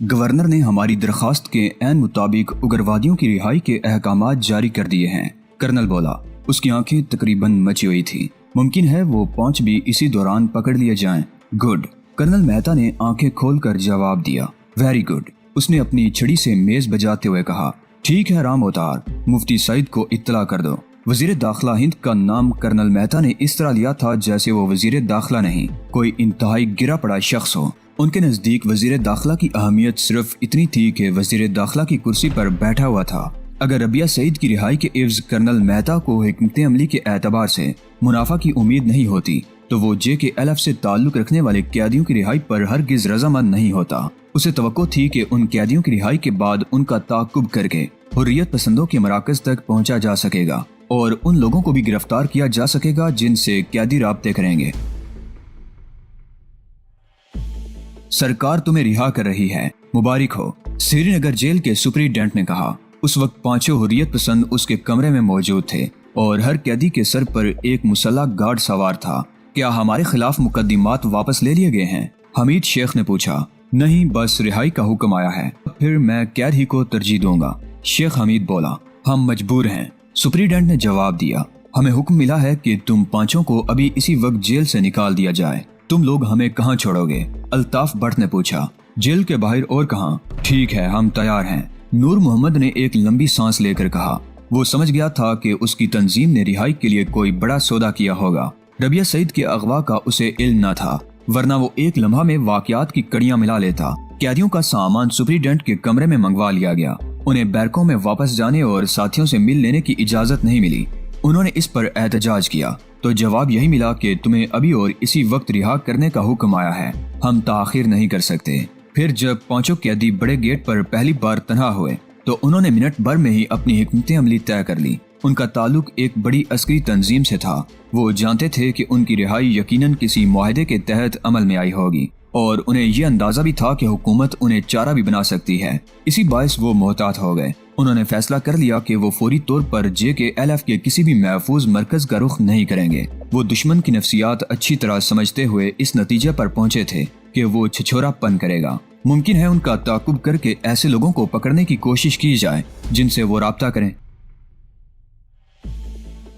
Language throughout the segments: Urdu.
گورنر نے ہماری درخواست کے عین مطابق اگروادیوں کی رہائی کے احکامات جاری کر دیے ہیں، کرنل بولا۔ اس کی آنکھیں تقریباً مچی ہوئی تھی۔ ممکن ہے وہ 5 بھی اسی دوران پکڑ لیے جائیں۔ گڈ، کرنل مہتا نے آنکھیں کھول کر جواب دیا۔ ویری گڈ، اس نے اپنی چھڑی سے میز بجاتے ہوئے کہا۔ ٹھیک ہے رام اوتار، مفتی سعید کو اطلاع کر دو۔ وزیر داخلہ ہند کا نام کرنل مہتا نے اس طرح لیا تھا جیسے وہ وزیر داخلہ نہیں، کوئی انتہائی گرا پڑا شخص ہو۔ ان کے نزدیک وزیر داخلہ کی اہمیت صرف اتنی تھی کہ وزیر داخلہ کی کرسی پر بیٹھا ہوا تھا۔ اگر ربیہ سعید کی رہائی کے عوض کرنل مہتا کو حکمت عملی کے اعتبار سے منافع کی امید نہیں ہوتی تو وہ JKLF سے تعلق رکھنے والے قیدیوں کی رہائی پر ہرگز رضامند نہیں ہوتا۔ اسے توقع تھی کہ ان قیدیوں کی رہائی کے بعد ان کا تعاقب کر کے حریت پسندوں کے مراکز تک پہنچا جا سکے گا اور ان لوگوں کو بھی گرفتار کیا جا سکے گا جن سے قیدی رابطے کریں گے۔ سرکار تمہیں رہا کر رہی ہے، مبارک ہو، سری نگر جیل کے سپرنٹینڈنٹ نے کہا۔ اس وقت 5 حریت پسند اس کے کمرے میں موجود تھے اور ہر قیدی کے سر پر ایک مسلح گارڈ سوار تھا۔ کیا ہمارے خلاف مقدمات واپس لے لیے گئے ہیں؟ حمید شیخ نے پوچھا۔ نہیں، بس رہائی کا حکم آیا ہے، پھر میں قید ہی کو ترجیح دوں گا، شیخ حمید بولا۔ ہم مجبور ہیں، سپرنٹینڈنٹ نے جواب دیا۔ ہمیں حکم ملا ہے کہ تم 5 کو ابھی اسی وقت جیل سے نکال دیا جائے۔ تم لوگ ہمیں کہاں چھوڑو گے؟ الطاف بٹ نے پوچھا۔ جیل کے باہر اور کہاں؟ ٹھیک ہے، ہم تیار ہیں، نور محمد نے ایک لمبی سانس لے کر کہا۔ وہ سمجھ گیا تھا کہ اس کی تنظیم نے رہائی کے لیے کوئی بڑا سودا کیا ہوگا۔ ربیہ سعید کے اغوا کا اسے علم نہ تھا، ورنہ وہ ایک لمحہ میں واقعات کی کڑیاں ملا لیتا۔ قیدیوں کا سامان سپرنٹینڈنٹ کے کمرے میں منگوا لیا گیا۔ انہیں بیرکوں میں واپس جانے اور ساتھیوں سے مل لینے کی اجازت نہیں ملی۔ انہوں نے اس پر احتجاج کیا تو جواب یہی ملا کہ تمہیں ابھی اور اسی وقت رہا کرنے کا حکم آیا ہے، ہم تاخیر نہیں کر سکتے۔ پھر جب 5 قیدی بڑے گیٹ پر پہلی بار تنہا ہوئے تو انہوں نے منٹ بھر میں ہی اپنی حکمت عملی طے کر لی۔ ان کا تعلق ایک بڑی عسکری تنظیم سے تھا۔ وہ جانتے تھے کہ ان کی رہائی یقیناً کسی معاہدے کے تحت عمل میں آئی ہوگی اور انہیں یہ اندازہ بھی تھا کہ حکومت انہیں چارہ بھی بنا سکتی ہے۔ اسی باعث وہ محتاط ہو گئے۔ انہوں نے فیصلہ کر لیا کہ وہ فوری طور پر JKLF کے کسی بھی محفوظ مرکز کا رخ نہیں کریں گے۔ وہ دشمن کی نفسیات اچھی طرح سمجھتے ہوئے اس نتیجے پر پہنچے تھے کہ وہ چھچھورا پن کرے گا۔ ممکن ہے ان کا تعاقب کر کے ایسے لوگوں کو پکڑنے کی کوشش کی جائے جن سے وہ رابطہ کریں۔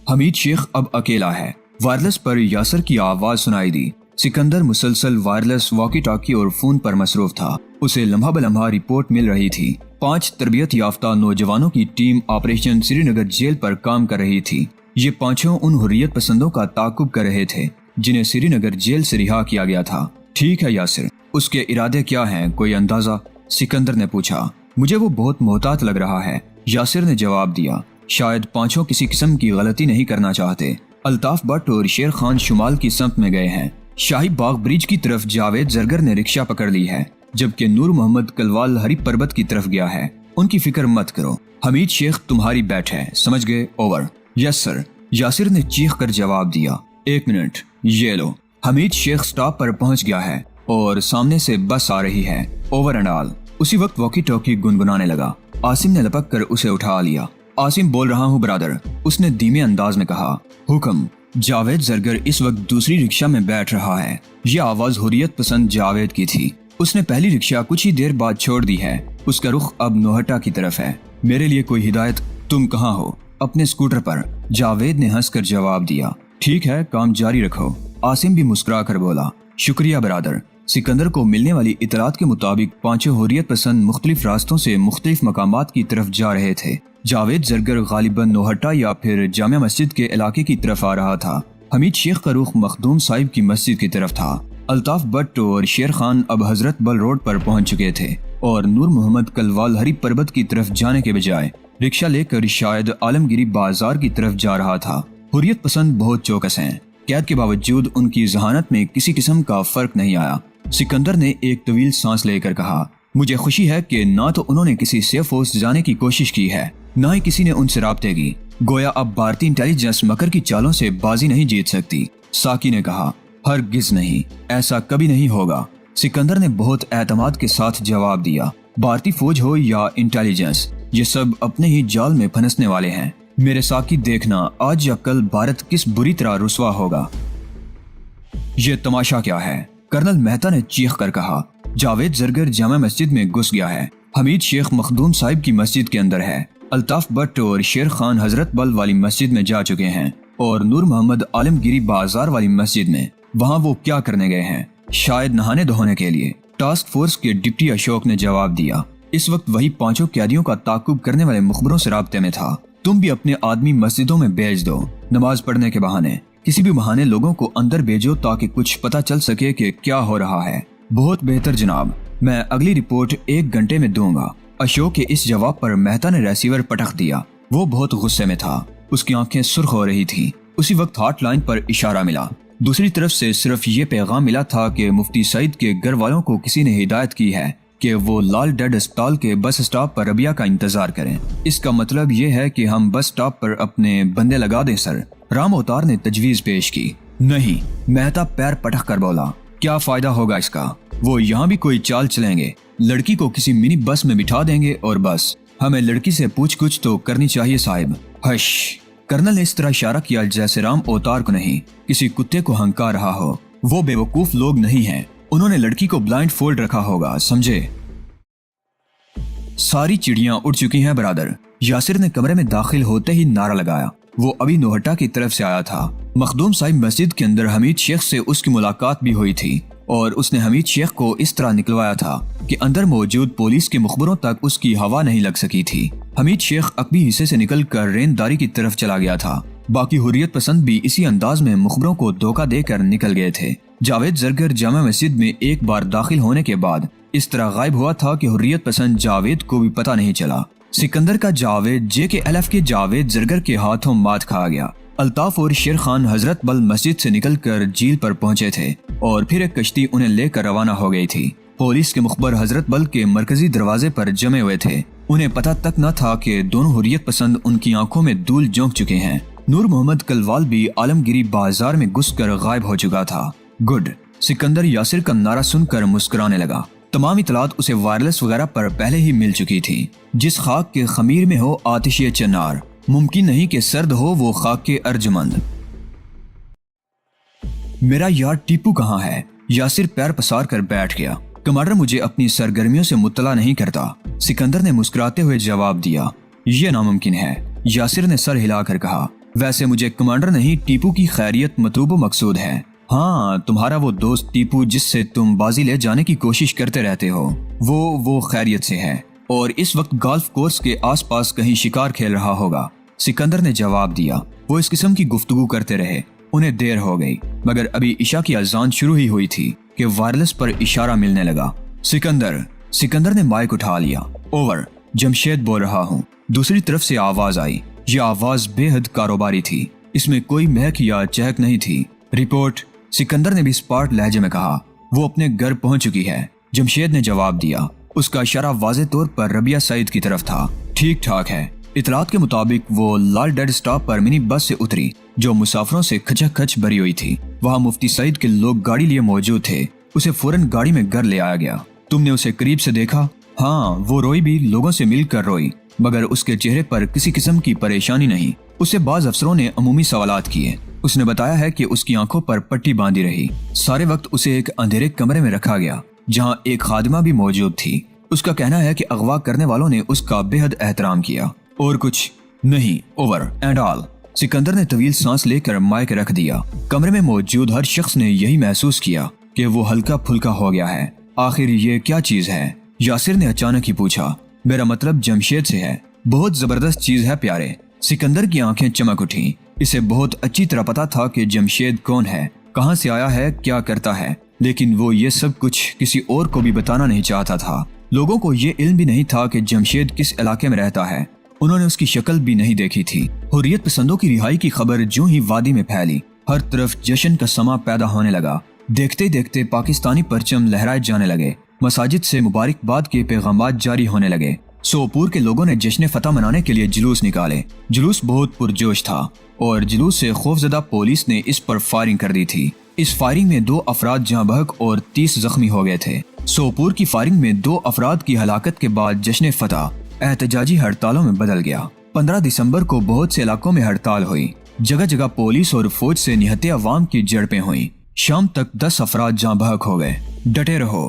حمید شیخ اب اکیلا ہے۔ وائرلیس پر یاسر کی آواز سنائی دی۔ سکندر مسلسل وائرلیس واکی ٹاکی اور فون پر مصروف تھا۔ اسے لمحہ بلمحہ رپورٹ مل رہی تھی۔ 5 تربیت یافتہ نوجوانوں کی ٹیم آپریشن سری نگر جیل پر کام کر رہی تھی۔ یہ 5 ان حریت پسندوں کا تعاقب کر رہے تھے جنہیں سری نگر جیل سے رہا کیا گیا تھا۔ ٹھیک ہے یاسر، اس کے ارادے کیا ہیں، کوئی اندازہ؟ سکندر نے پوچھا۔ مجھے وہ بہت محتاط لگ رہا ہے، یاسر نے جواب دیا۔ شاید 5 کسی قسم کی غلطی نہیں کرنا چاہتے۔ الطاف بٹ اور شیر خان شمال کی سمت میں گئے ہیں۔ شاہی باغ برج کی طرف جاوید زرگر نے رکشہ پکڑ لی ہے، جبکہ نور محمد کلوال ہری پربت کی طرف گیا ہے۔ ان کی فکر مت کرو، حمید شیخ تمہاری بیٹھ ہے، سمجھ گئے؟ اوور۔ یس سر، یاسر نے چیخ کر جواب دیا۔ 1 منٹ، یہ لو۔ حمید شیخ سٹاپ پر پہنچ گیا ہے اور سامنے سے بس آ رہی ہے، اوور اینڈ آل۔ اسی وقت واکی ٹاکی گنگنانے لگا۔ عاصم نے لپک کر اسے اٹھا لیا۔ عاصم بول رہا ہوں برادر، اس نے دھیمے انداز میں کہا۔ حکم۔ جاوید زرگر اس وقت دوسری رکشہ میں بیٹھ رہا ہے۔ یہ آواز حریت پسند جاوید کی تھی۔ اس نے پہلی رکشہ کچھ ہی دیر بعد چھوڑ دی ہے۔ اس کا رخ اب نوہٹا کی طرف ہے۔ میرے لیے کوئی ہدایت؟ تم کہاں ہو؟ اپنے اسکوٹر پر، جاوید نے ہنس کر جواب دیا۔ ٹھیک ہے، کام جاری رکھو۔ عاصم بھی مسکرا کر بولا۔ شکریہ برادر۔ سکندر کو ملنے والی اطلاعات کے مطابق 5 حریت پسند مختلف راستوں سے مختلف مقامات کی طرف جا رہے تھے۔ جاوید زرگر غالباً نوہٹا یا پھر جامع مسجد کے علاقے کی طرف آ رہا تھا۔ حمید شیخ کا رخ مخدوم صاحب کی مسجد کی طرف تھا۔ الطاف بٹ اور شیر خان اب حضرت بل روڈ پر پہنچ چکے تھے اور نور محمد کلوال ہری پربت کی طرف جانے کے بجائے رکشہ لے کر شاید عالمگیری بازار کی طرف جا رہا تھا۔ حریت پسند بہت چوکس ہیں۔ قید کے باوجود ان کی ذہانت میں کسی قسم کا فرق نہیں آیا۔ سکندر نے ایک طویل سانس لے کر کہا۔ مجھے خوشی ہے کہ نہ تو انہوں نے کسی سیف ہاؤس جانے کی کوشش کی ہے، نہ ہی کسی نے ان سے رابطے کی۔ گویا اب بھارتی انٹیلیجنس مکر کی چالوں سے بازی نہیں جیت سکتی، ساکی نے کہا۔ ہرگز نہیں، ایسا کبھی نہیں ہوگا، سکندر نے بہت اعتماد کے ساتھ جواب دیا۔ بھارتی فوج ہو یا انٹیلیجنس، یہ سب اپنے ہی جال میں پھنسنے والے ہیں۔ میرے ساکی دیکھنا آج یا کل بھارت کس بری طرح رسوا ہوگا۔ یہ تماشا کیا ہے؟ کرنل مہتا نے چیخ کر کہا۔ جاوید زرگر جامع مسجد میں گھس گیا ہے، حمید شیخ مخدوم صاحب کی مسجد کے اندر ہے، الطاف بٹ اور شیر خان حضرت بل والی مسجد میں جا چکے ہیں اور نور محمد عالمگیری بازار والی مسجد میں۔ وہاں وہ کیا کرنے گئے ہیں؟ شاید نہانے دھونے کے لیے۔ ٹاسک فورس کے ڈپٹی اشوک نے جواب دیا، اس وقت وہی 5 قیدیوں کا تعاقب کرنے والے مخبروں سے رابطے میں تھا۔ تم بھی اپنے آدمی مسجدوں میں بھیج دو، نماز پڑھنے کے بہانے، کسی بھی بہانے لوگوں کو اندر بھیجو تاکہ کچھ پتہ چل سکے کہ کیا ہو رہا ہے۔ بہت بہتر جناب، میں اگلی رپورٹ 1 گھنٹے میں دوں گا۔ اشوک کے اس جواب پر مہتا نے ریسیور پٹخ دیا۔ وہ بہت غصے میں تھا، اس کی آنکھیں سرخ ہو رہی تھی۔ اسی وقت ہاٹ لائن پر اشارہ ملا۔ دوسری طرف سے صرف یہ پیغام ملا تھا کہ مفتی سعید کے گھر والوں کو کسی نے ہدایت کی ہے کہ وہ لال ڈیڈ اسپتال کے بس اسٹاپ پر ربیہ کا انتظار کریں۔ اس کا مطلب یہ ہے کہ ہم بس اسٹاپ پر اپنے بندے لگا دیں سر، رام اوتار نے تجویز پیش کی۔ نہیں، مہتا پیر پٹخ کر بولا، کیا فائدہ ہوگا اس کا؟ وہ یہاں بھی کوئی چال چلیں گے، لڑکی کو کسی منی بس میں بٹھا دیں گے اور بس۔ ہمیں لڑکی سے پوچھ گچھ تو کرنی چاہیے صاحب۔ ہش، کرنل نے اس طرح اشارہ کیا جیسے رام اوتار کو نہیں، کسی کتے کو ہنکا رہا ہو۔ وہ بے وقوف لوگ نہیں ہیں، انہوں نے لڑکی کو بلائنڈ فولڈ رکھا ہوگا، سمجھے؟ ساری چڑیاں اڑ چکی ہیں برادر، یاسر نے کمرے میں داخل ہوتے ہی نعرہ لگایا۔ وہ ابھی نوہٹا کی طرف سے آیا تھا۔ مخدوم صاحب مسجد کے اندر حمید شیخ سے اس کی ملاقات بھی ہوئی تھی اور اس نے حمید شیخ کو اس طرح نکلوایا تھا کہ اندر موجود پولیس کے مخبروں تک اس کی ہوا نہیں لگ سکی تھی۔ حمید شیخ عقبی حصے سے نکل کر رینداری کی طرف چلا گیا تھا۔ باقی حریت پسند بھی اسی انداز میں مخبروں کو دھوکہ دے کر نکل گئے تھے۔ جاوید زرگر جامع مسجد میں ایک بار داخل ہونے کے بعد اس طرح غائب ہوا تھا کہ حریت پسند جاوید کو بھی پتہ نہیں چلا۔ سکندر کا جاوید JKLF کے جاوید زرگر کے ہاتھوں مات کھا گیا۔ الطاف اور شیر خان حضرت بل مسجد سے نکل کر جھیل پر پہنچے تھے اور پھر ایک کشتی انہیں لے کر روانہ ہو گئی تھی۔ پولیس کے مخبر حضرت بل کے مرکزی دروازے پر جمے ہوئے تھے۔ انہیں پتہ تک نہ تھا کہ دونوں حریت پسند ان کی آنکھوں میں دھول جھونک چکے ہیں۔ نور محمد کلوال بھی عالمگیری بازار میں گھس کر غائب ہو چکا تھا۔ گڈ، سکندر یاسر کا نعرہ سن کر مسکرانے لگا۔ تمام اطلاعات اسے وائرلیس وغیرہ پر پہلے ہی مل چکی تھی۔ جس خاک کے خمیر میں ہو آتش چنار، ممکن نہیں کہ سرد ہو وہ خاک کے ارجمند۔ میرا یار ٹیپو کہاں ہے؟ یاسر پیر پسار کر بیٹھ گیا۔ کمانڈر مجھے اپنی سرگرمیوں سے مطلع نہیں کرتا، سکندر نے مسکراتے ہوئے جواب دیا۔ یہ ناممکن ہے، یاسر نے سر ہلا کر کہا۔ ویسے مجھے کمانڈر نہیں، ٹیپو کی خیریت مطلوب و مقصود ہے۔ ہاں، تمہارا وہ دوست ٹیپو جس سے تم بازی لے جانے کی کوشش کرتے رہتے ہو، وہ خیریت سے ہے اور اس وقت گالف کورس کے آس پاس کہیں شکار کھیل رہا ہوگا، سکندر نے جواب دیا۔ وہ اس قسم کی گفتگو کرتے رہے۔ انہیں دیر ہو گئی، مگر ابھی عشاء کی اذان شروع ہی ہوئی تھی کہ وائرلیس پر اشارہ ملنے لگا۔ سکندر نے مائک اٹھا لیا۔ اوور، جمشید بول رہا ہوں۔ دوسری طرف سے آواز آئی۔ یہ آواز بے حد کاروباری تھی، اس میں کوئی مہک یا چہک نہیں تھی۔ رپورٹ، سکندر نے بھی اسپاٹ لہجے میں کہا۔ وہ اپنے گھر پہنچ چکی ہے، جمشید نے جواب دیا۔ اس کا اشارہ واضح طور پر ربیہ سعید کی طرف تھا۔ ٹھیک ٹھاک ہے۔ اطلاعات کے مطابق وہ لال ڈیڈ اسٹاپ پر منی بس سے اتری جو مسافروں سے کھچا کھچ بھری ہوئی تھی۔ وہاں مفتی سعید کے لوگ گاڑی لیے موجود تھے۔ اسے فوراً گاڑی میں گھر لے آیا گیا۔ تم نے اسے قریب سے دیکھا؟ ہاں، وہ روئی بھی، لوگوں سے مل کر روئی، مگر اس کے چہرے پر کسی قسم کی پریشانی نہیں۔ اسے بعض افسروں نے عمومی سوالات کیے۔ اس نے بتایا ہے کہ اس کی آنکھوں پر پٹی باندھی رہی۔ سارے وقت اسے ایک اندھیرے کمرے میں رکھا گیا جہاں ایک خادمہ بھی موجود تھی۔ اس کا کہنا ہے کہ اغوا کرنے والوں نے اس کا بے حد احترام کیا۔ اور کچھ نہیں، اوور اینڈ آل۔ سکندر نے طویل سانس لے کر مائک رکھ دیا۔ کمرے میں موجود ہر شخص نے یہی محسوس کیا کہ وہ ہلکا پھلکا ہو گیا ہے۔ آخر یہ کیا چیز ہے؟ یاسر نے اچانک ہی پوچھا۔ میرا مطلب جمشید سے ہے۔ بہت زبردست چیز ہے پیارے۔ سکندر کی آنکھیں چمک اٹھیں۔ اسے بہت اچھی طرح پتا تھا کہ جمشید کون ہے، کہاں سے آیا ہے، کیا کرتا ہے، لیکن وہ یہ سب کچھ کسی اور کو بھی بتانا نہیں چاہتا تھا۔ لوگوں کو یہ علم بھی نہیں تھا کہ جمشید کس علاقے میں رہتا ہے۔ انہوں نے اس کی شکل بھی نہیں دیکھی تھی۔ حریت پسندوں کی رہائی کی خبر جوں ہی وادی میں پھیلی، ہر طرف جشن کا سما پیدا ہونے لگا۔ دیکھتے ہی دیکھتے پاکستانی پرچم لہرائے جانے لگے۔ مساجد سے مبارکباد کے پیغامات جاری ہونے لگے۔ سوپور کے لوگوں نے جشن فتح منانے کے لیے جلوس نکالے۔ جلوس بہت پرجوش تھا اور جلوس سے خوفزدہ پولیس نے اس پر فائرنگ کر دی تھی۔ اس فائرنگ میں 2 افراد جاں بحق اور 30 زخمی ہو گئے تھے۔ سوپور کی فائرنگ میں 2 افراد کی ہلاکت کے بعد جشن فتح احتجاجی ہڑتالوں میں بدل گیا۔ 15 دسمبر کو بہت سے علاقوں میں ہڑتال ہوئی۔ جگہ جگہ پولیس اور فوج سے نہتے عوام کی جھڑپیں ہوئیں۔ شام تک 10 افراد جاں بحق ہو گئے۔ ڈٹے رہو،